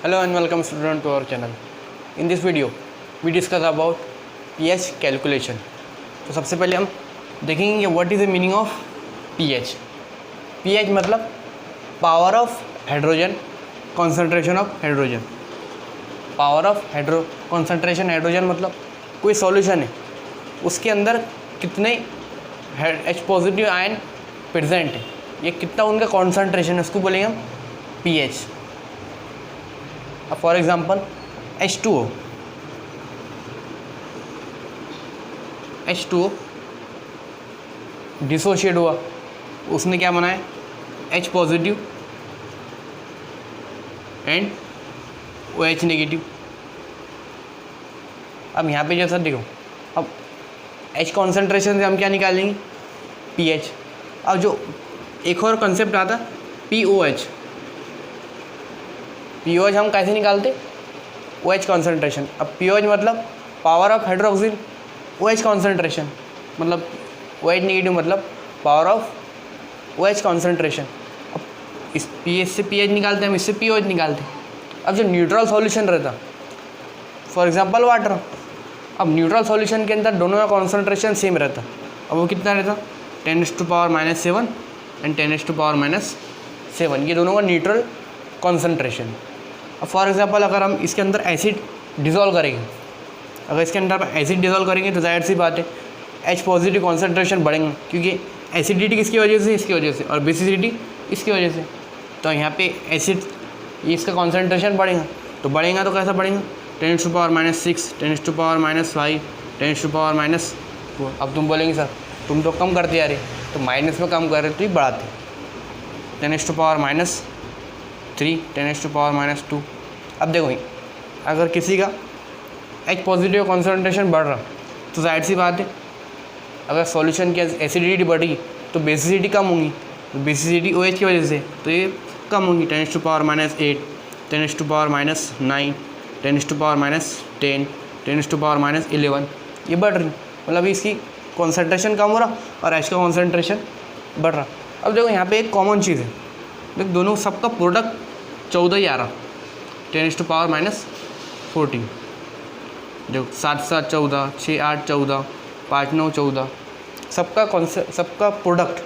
Hello and welcome student to our channel. In this video we discuss about pH calculation. तो सबसे पहले हम देखेंगे what is the meaning of pH. pH मतलब power of hydrogen, concentration of hydrogen. Power of concentration hydrogen मतलब कोई solution है उसके अंदर कितने H पॉजिटिव आयन प्रेजेंट है, ये कितना उनका कॉन्सेंट्रेशन है, उसको बोलेंगे हम pH. अब फॉर एग्जांपल H2O डिसोशिएट हुआ, उसने क्या बनाया H positive and OH negative. अब यहाँ पे जैसा देखो, अब H कॉन्सेंट्रेशन से हम क्या निकालेंगे pH. अब जो एक और कंसेप्ट आता POH. POH हम कैसे निकालते OH कॉन्सेंट्रेशन. अब POH मतलब power of hydroxyl OH concentration, मतलब OH नेगेटिव मतलब पावर ऑफ OH कॉन्सेंट्रेशन. अब इस PH से PH निकालते हैं, हम इससे POH निकालते हैं. अब जो न्यूट्रल सॉल्यूशन रहता फॉर एग्जांपल वाटर, अब न्यूट्रल सॉल्यूशन के अंदर दोनों का कॉन्सेंट्रेशन सेम रहता. अब वो कितना रहता 10⁻⁷ एंड 10⁻⁷, ये दोनों का न्यूट्रल कॉन्सेंट्रेशन. अब फॉर एग्जांपल अगर हम इसके अंदर एसिड डिज़ोल्व करेंगे, अगर इसके अंदर एसिड डिज़ोल्व करेंगे तो जाहिर सी बात है H पॉजिटिव कॉन्सेंट्रेशन बढ़ेंगे, क्योंकि एसिडिटी किसकी वजह से, इसकी वजह से, और बेसिसिटी इसकी वजह से. तो यहाँ पे एसिड इसका कॉन्सेंट्रेशन बढ़ेगा, तो बढ़ेगा तो कैसा बढ़ेगा 10⁻⁶, 10⁻⁵, 10⁻⁴. अब तुम बोलेंगे सर तुम तो कम करते यार, तो माइनस में कम कर रहे तो ही बढ़ाते. 10⁻⁻3, 10⁻⁻2. अब देखो अगर किसी का H पॉजिटिव कॉन्सेंट्रेशन बढ़ रहा तो जाहिर सी बात है अगर सॉल्यूशन की एसिडिटी बढ़ी तो बेसिसिटी कम होंगी, तो बेसिसिटी OH की वजह से तो ये कम होंगी. 10⁻⁸, 10⁻⁹, 10⁻10, 10⁻11, ये बढ़ रही, मतलब इसकी कॉन्सेंट्रेशन कम हो रहा और H का कॉन्सेंट्रेशन बढ़ रहा. अब देखो यहाँ पे एक कॉमन चीज़ है, देखो दोनों सबका प्रोडक्ट 14 ही आ रहा. 10⁻⁻14, देखो 7×7 14, 6×8 14, 5×9 14, सबका प्रोडक्ट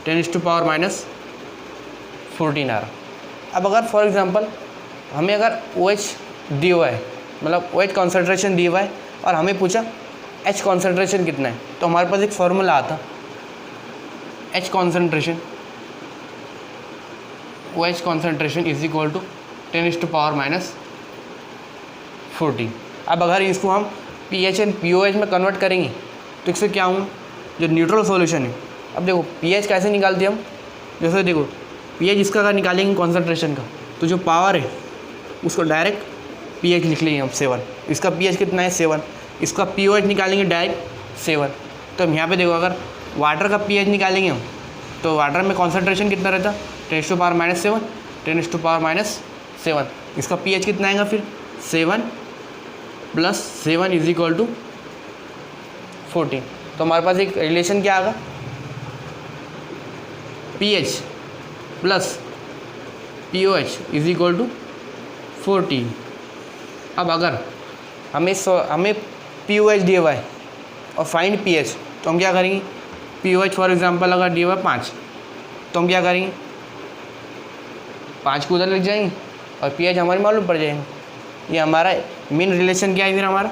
10⁻⁻14 आ रहा. अब अगर फॉर एग्जांपल हमें अगर OH दिया हुआ है, मतलब OH कॉन्सेंट्रेशन दिया हुआ है और हमें पूछा H कॉन्सेंट्रेशन कितना है, तो हमारे पास एक फार्मूला आता H concentration, OH concentration is equal to 10⁻⁻14. अब अगर इसको हम pH एंड POH में कन्वर्ट करेंगे तो इससे क्या होगा, जो न्यूट्रल सॉल्यूशन है. अब देखो pH कैसे निकालते हैं हम, जैसे देखो pH इसका अगर निकालेंगे कॉन्सेंट्रेशन का, तो जो पावर है उसको डायरेक्ट pH लिख लेंगे हम 7. इसका pH कितना है 7, इसका POH निकालेंगे डायरेक्ट 7. तो हम यहाँ पे देखो अगर वाटर का pH निकालेंगे हम, तो वाटर में कॉन्सेंट्रेशन कितना रहता 10⁻⁷, 10⁻⁷. इसका pH कितना आएगा फिर 7 + 7 = 14. तो हमारे पास एक रिलेशन क्या आएगा, pH + POH = 14. अब अगर हमें POH दिया हुआ है और फाइंड pH, तो हम क्या करेंगे, POH फॉर एग्जांपल अगर दिया हुआ है 5, तो हम क्या करेंगे 5 को उधर लिख जाएंगे और pH हमारी मालूम पड़ जाएंगे. ये हमारा मेन रिलेशन क्या है फिर हमारा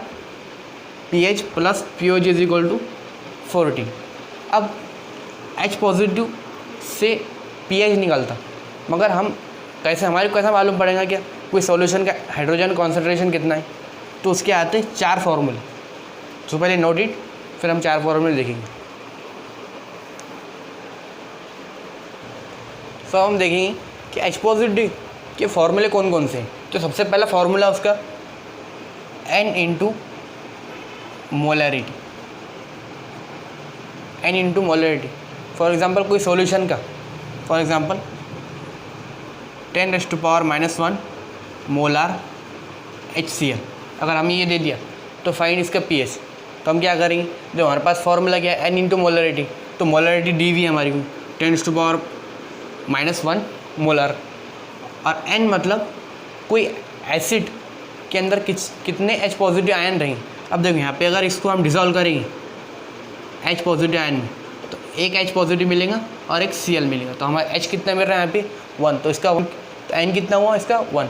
pH + POH = 14. अब H पॉजिटिव से pH निकलता, मगर हम कैसा मालूम पड़ेगा क्या कोई सॉल्यूशन का हाइड्रोजन कॉन्सेंट्रेशन कितना है, तो उसके आते 4 फार्मूले. तो पहले नोट इट, फिर हम 4 फार्मूले देखेंगे. तो हम देखेंगे कि H पॉजिटिव के फार्मूले कौन कौन से हैं. तो सबसे पहला फार्मूला उसका N × molarity. N × molarity for example कोई सॉल्यूशन का, फॉर एग्जांपल 10⁻⁻1 मोलार HCl, अगर हमें ये दे दिया तो फाइंड इसका pH. तो हम क्या करेंगे, जो हमारे पास फार्मूला क्या है N × मोलैरिटी, तो मोलैरिटी दी हुई है हमारी को 10⁻⁻1 मोलर. और N मतलब कोई एसिड के अंदर कितने H पॉजिटिव आयन रहेंगे। अब देखो यहाँ पे अगर इसको हम डिज़ोल्व करेंगे H पॉजिटिव आयन में, तो एक H पॉजिटिव मिलेगा और एक Cl मिलेगा। तो हमारा H कितना मिल रहा है यहाँ पे 1, तो इसका 1, तो N कितना हुआ इसका 1।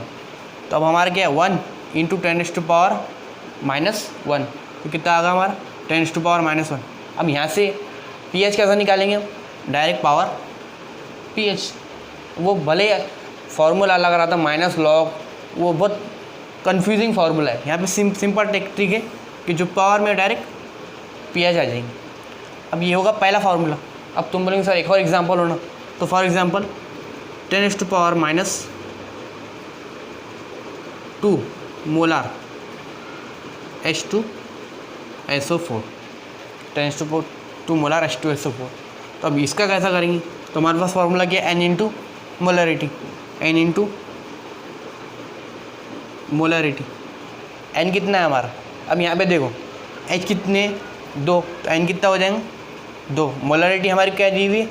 तो अब हमारा क्या है 1 इंटू 10⁻⁻⁻1, तो कितना आ गया हमारा 10⁻⁻⁻1। अब यहाँ से pH कैसा निकालेंगे हम, डायरेक्ट पावर pH। वो भले फार्मूला लग रहा था माइनस लॉग, वो बहुत कंफ्यूजिंग फार्मूला है। यहाँ पे सिंपल टेक्निक है कि जो पावर में डायरेक्ट pH आ जाएंगे। अब ये होगा पहला फार्मूला। अब तुम बोलेंगे सर एक और एग्जांपल होना, तो for example 10⁻⁻2 molar H2SO4, 10⁻2 molar H2SO4। तो अब इसका कैसा करेंगे, तो हमारे पास फार्मूला क्या है N into molarity, N into molarity. N कितना है हमारा, अब यहाँ पे देखो H कितने 2, तो N कितना हो जाएंगे 2। मोलरिटी हमारी क्या दी हुई है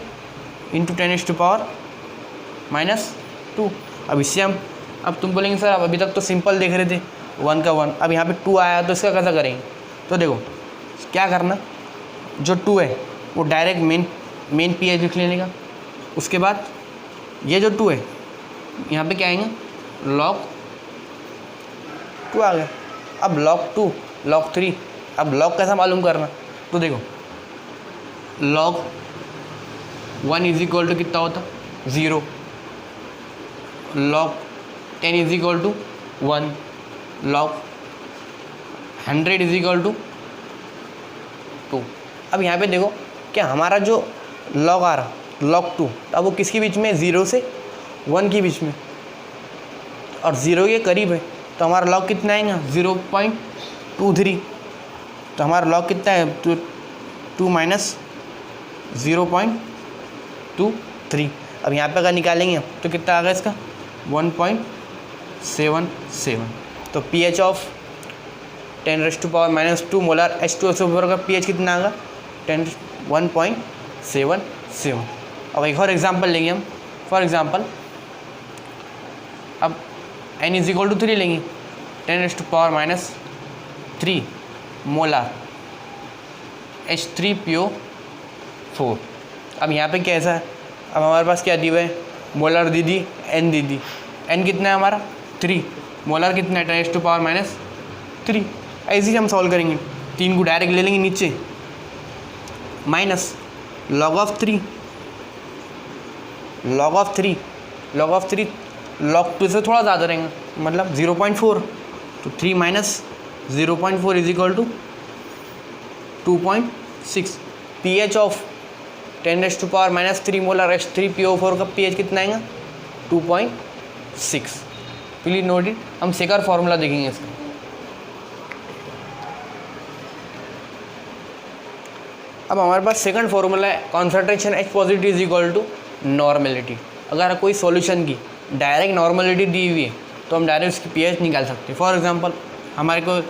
इंटू 10⁻⁻2। अब इससे हम, अब तुम बोलेंगे सर अब अभी तक तो सिंपल देख रहे थे 1 का 1, अब यहाँ पे 2 आया तो इसका कैसा करेंगे। तो देखो क्या करना, जो 2 है वो डायरेक्ट मेन pH लिख लेने का। उसके बाद ये जो 2 है यहाँ पे क्या आएंगे log 2 आ गया। अब log 2 log 3, अब log कैसा मालूम करना, तो देखो log 1 इज इक्वल टू कितना होता 0, log 10 is equal to 1, log 100 is equal to 2। अब यहाँ पे देखो क्या हमारा जो log आ रहा log 2, अब वो किसके बीच में 0 से 1 के बीच में, और 0 के करीब है, तो हमारा log कितना आएगा 0.23। तो हमारा log कितना है 2 माइनस 0.23। अब यहाँ पे अगर निकालेंगे तो कितना आ गया इसका 1.77। तो pH ऑफ 10⁻⁻2 मोलार H2SO4 का pH कितना आएगा 1.77। अब एक और एग्जांपल लेंगे हम, फॉर एग्जांपल अब N इज इक्वल टू 3 लेंगे, 10⁻⁻3 मोलार H3PO4। अब यहाँ पे कैसा है, अब हमारे पास क्या दी हुआ है मोलार दीदी N दीदी, N कितना है हमारा 3, मोलार कितना है 10⁻⁻3। ऐसे ही हम सॉल्व करेंगे, 3 को डायरेक्ट ले लेंगे नीचे, माइनस log ऑफ 3 log 2 से थोड़ा ज़्यादा रहेगा, मतलब 0.4, तो 3 minus 0.4 is equal to 2.6। pH of 10⁻⁻3 molar H3PO4 का pH कितना आएगा 2.6। Please note it. हम सेकंड फार्मूला देखेंगे इसका। अब हमारे पास सेकंड फार्मूला है concentration H positive is equal to normality. अगर कोई सॉल्यूशन की डायरेक्ट नॉर्मेलिटी दी हुई है तो हम डायरेक्ट उसकी pH निकाल सकते हैं। फॉर एग्जांपल हमारे को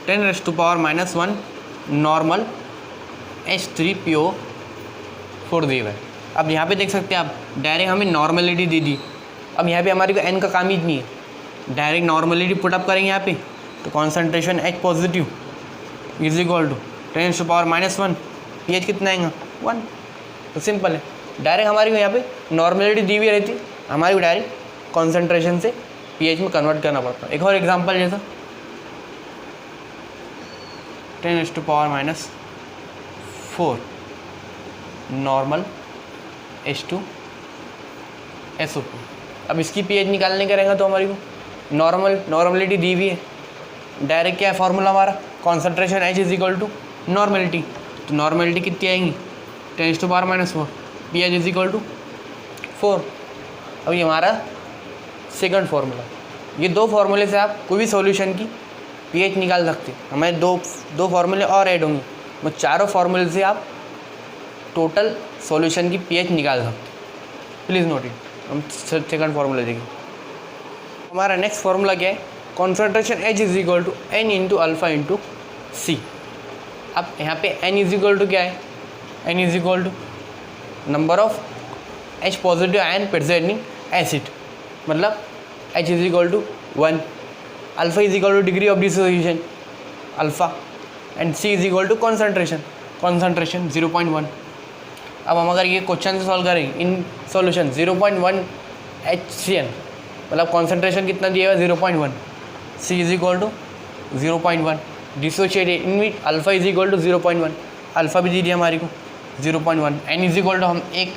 10⁻⁻1 नॉर्मल H3PO4 दी हुआ है। अब यहाँ पे देख सकते हैं आप डायरेक्ट हमें नॉर्मेलिटी दे दी। अब यहाँ पे हमारे को N का काम ही नहीं है, डायरेक्ट नॉर्मेलिटी पुटअप करेंगे यहाँ पे, तो concentration H positive is equal to 10⁻⁻1, pH कितना आएगा 1। तो सिंपल है, डायरेक्ट हमारी को यहाँ पे नॉर्मेलिटी दी हुई रहती है, हमारी को डायरेक्ट कॉन्सेंट्रेशन से pH में कन्वर्ट करना पड़ता है। एक और एग्जांपल जैसा 10⁻⁻4 नॉर्मल H2SO4। अब इसकी pH निकालने का रहेगा तो हमारी को नॉर्मलिटी दी हुई है, डायरेक्ट क्या है फार्मूला हमारा concentration H is equal to normality. तो नॉर्मेलिटी कितनी आएंगी 10⁻⁻4, pH इज इक्वल टू 4। अब ये हमारा सेकंड फार्मूला। ये दो फार्मूले से आप कोई भी सॉल्यूशन की pH निकाल सकते हैं। हमारे दो फार्मूले और ऐड होंगे, वो चारों फार्मूले से आप टोटल सॉल्यूशन की pH निकाल सकते हैं। Please note it. हम सेकंड फार्मूला देखें। हमारा नेक्स्ट फार्मूला क्या है concentration H is equal to N into alpha into C। अब यहाँ पे N इज इक्वल टू क्या है, N is equal to number of H positive ion present in acid. मतलब H is equal to 1, alpha is equal to degree of dissociation alpha, and C is equal to concentration 0.1। अब हम अगर ये question से solve करें in solution 0.1 HCN, मतलब concentration कितना दिया हुआ 0.1, C is equal to 0.1, dissociated in which alpha is equal to 0.1, alpha भी दी दिया हमारी को 0.1, N इज इक्वल टू हम एक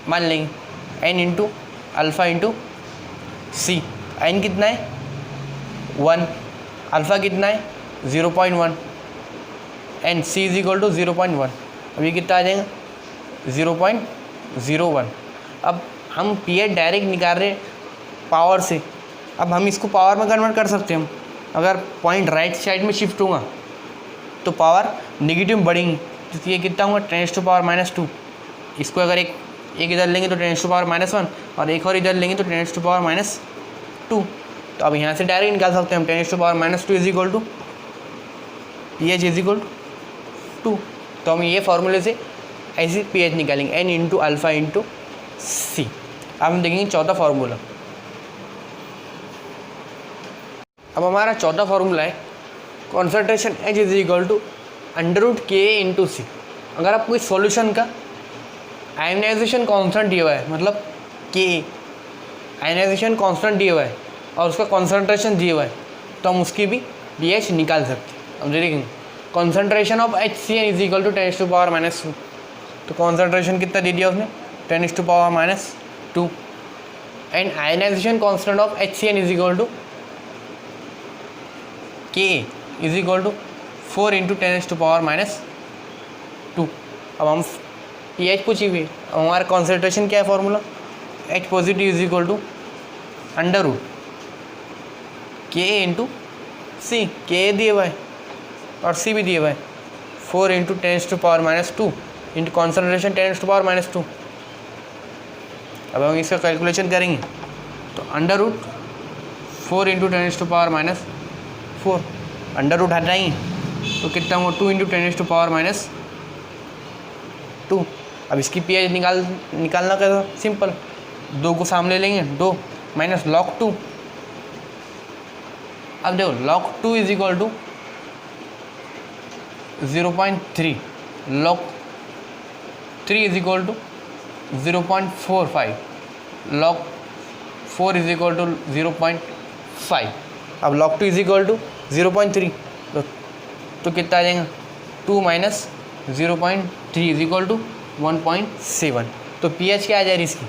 मान लेंगे N into alpha into C, N कितना है 1, अल्फ़ा कितना है 0.1, and C is equal to 0.1। अब ये कितना आ जाएगा 0.01। अब हम पीएच डायरेक्ट निकाल रहे पावर से, अब हम इसको पावर में कन्वर्ट कर सकते हैं। हम अगर पॉइंट राइट साइड में शिफ्ट होगा तो पावर नेगेटिव में बढ़ेंगी, तो ये कितना होगा 10⁻²। इसको अगर एक इधर लेंगे तो 10⁻1 और एक और इधर लेंगे तो 10⁻²। तो अब यहाँ से डायरेक्ट निकाल सकते हैं हम 10⁻² is equal to pH is equal to 2। तो हम ये फॉर्मूले से ऐसे पीएच निकालेंगे N into alpha into C। अब हम देखेंगे चौथा फार्मूला। अब हमारा चौथा फार्मूला है concentration H is equal to √Ka into C। अगर आपको इस सॉल्यूशन का आयनाइजेशन कांस्टेंट दिया हुआ है, मतलब Ka आयनाइजेशन कांस्टेंट दिया हुआ है और उसका कॉन्सेंट्रेशन दिया हुआ है, तो हम उसकी भी pH निकाल सकते हैं। अब देखेंगे concentration of HCN is equal to 10⁻²। तो कॉन्सेंट्रेशन कितना दे दिया उसने 10⁻², and ionisation constant of HCN is equal to Ka is equal to 4 into 10⁻²। अब हम pH पूछी हुई, अब हमारा कॉन्सेंट्रेशन क्या है formula H positive is equal to √ Ka into C, Ka दिए हुआ है और C भी दिए हुआ है 4 इंटू 10⁻² इंटू कॉन्सेंट्रेशन 10⁻²। अब हम इसका कैलकुलेशन करेंगे तो √4 इंटू 10⁻⁴, अंडर रूट हटाएंगे तो कितना हुआ 2 इंटू 10⁻²। अब इसकी pH निकालना कैसा, सिंपल, 2 को सामने लेंगे 2 माइनस log2। अब देखो log2 is equal to 0.3, log3 is equal to 0.45, log4 is equal to 0.5। अब log2 इज इक्वल टू 0.3 तो कितना आ जाएगा 2 माइनस 0.3 इज इक्वल टू 1.7। तो pH क्या आ जाएगी इसकी,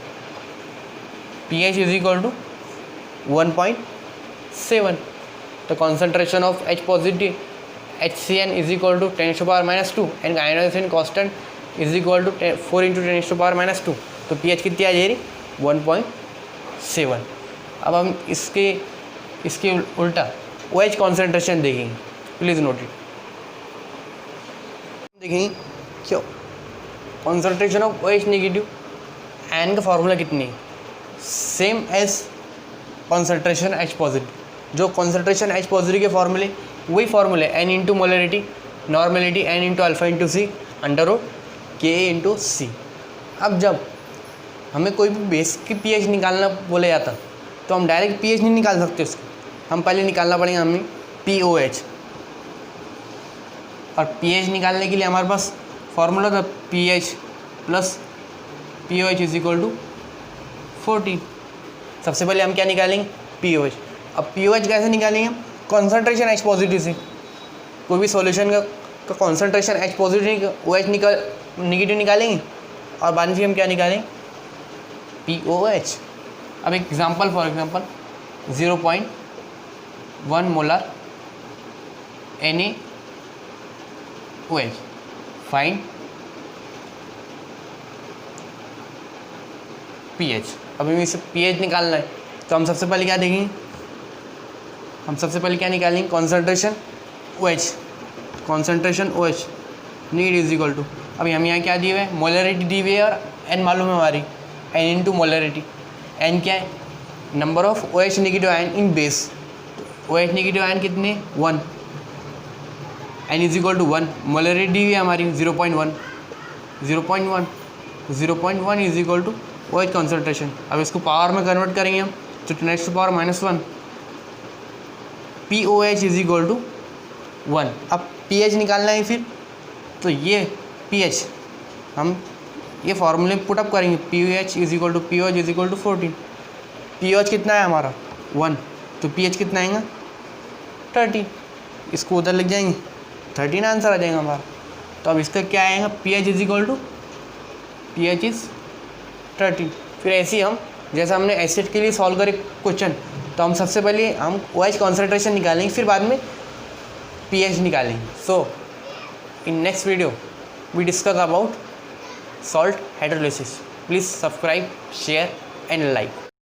pH इज इक्वल टू 1.7। तो concentration of H positive HCN is equal to 10⁻² and ionisation constant is equal to 4 into 10⁻²। तो pH कितनी आ जाएगी 1.7। अब हम इसके उल्टा OH कॉन्सेंट्रेशन देखेंगे, प्लीज़ नोट इट। देखेंगे क्यों concentration of OH negative ion का फॉर्मूला कितनी है, same as concentration H positive. जो कॉन्सेंट्रेशन H पॉजिटिव के फॉर्मूले वही फॉर्मूले N into molarity, normality N into alpha into C, √ Ka into C। अब जब हमें कोई भी बेस की pH निकालना बोला जाता तो हम डायरेक्ट pH नहीं निकाल सकते उसको, हम पहले निकालना पड़ेगा हमें pOH। और pH निकालने के लिए हमारे पास फॉर्मूला था pH plus pOH is equal to 14। सबसे पहले हम क्या निकालेंगे pOH। अब pOH कैसे निकालेंगे हम, कॉन्सेंट्रेशन H पॉजिटिव से, कोई भी सॉल्यूशन का concentration H positive OH negative निकालेंगे और बाद में हम क्या निकालेंगे pOH। अब example for example 0.1 molar NaOH, find pH। अब हमें इसे pH निकालना है तो हम सबसे पहले क्या देखेंगे, हम सबसे पहले क्या निकालेंगे concentration OH need is equal to, अभी हम यहाँ क्या दिए हुए हैं मोलरिटी दी हुई है और N मालूम है हमारी, N इंटू मोलरिटी। N क्या है number of OH negative ion in base, OH negative ion कितने 1, N is equal to 1, molarity दी हुई है हमारी 0.1 is equal to OH concentration. अब इसको पावर में कन्वर्ट करेंगे हम तो 10⁻⁻1 POH इज इक्वल टू 1। अब pH निकालना है फिर, तो ये pH हम ये फॉर्मूले पुटअप करेंगे। POH is equal to POH is equal to 14। POH कितना है हमारा 1, तो pH कितना आएगा 13। इसको उधर लिख जाएंगे 13 आंसर आ जाएगा हमारा। तो अब इसका क्या आएगा pH is equal to pH is 13। फिर ऐसे ही हम जैसे हमने एसिड के लिए सॉल्व करे क्वेश्चन, तो हम सबसे पहले हम OH कॉन्सेंट्रेशन निकालेंगे, फिर बाद में pH निकालेंगे। So in next video we discuss about salt hydrolysis. Please subscribe, share and like.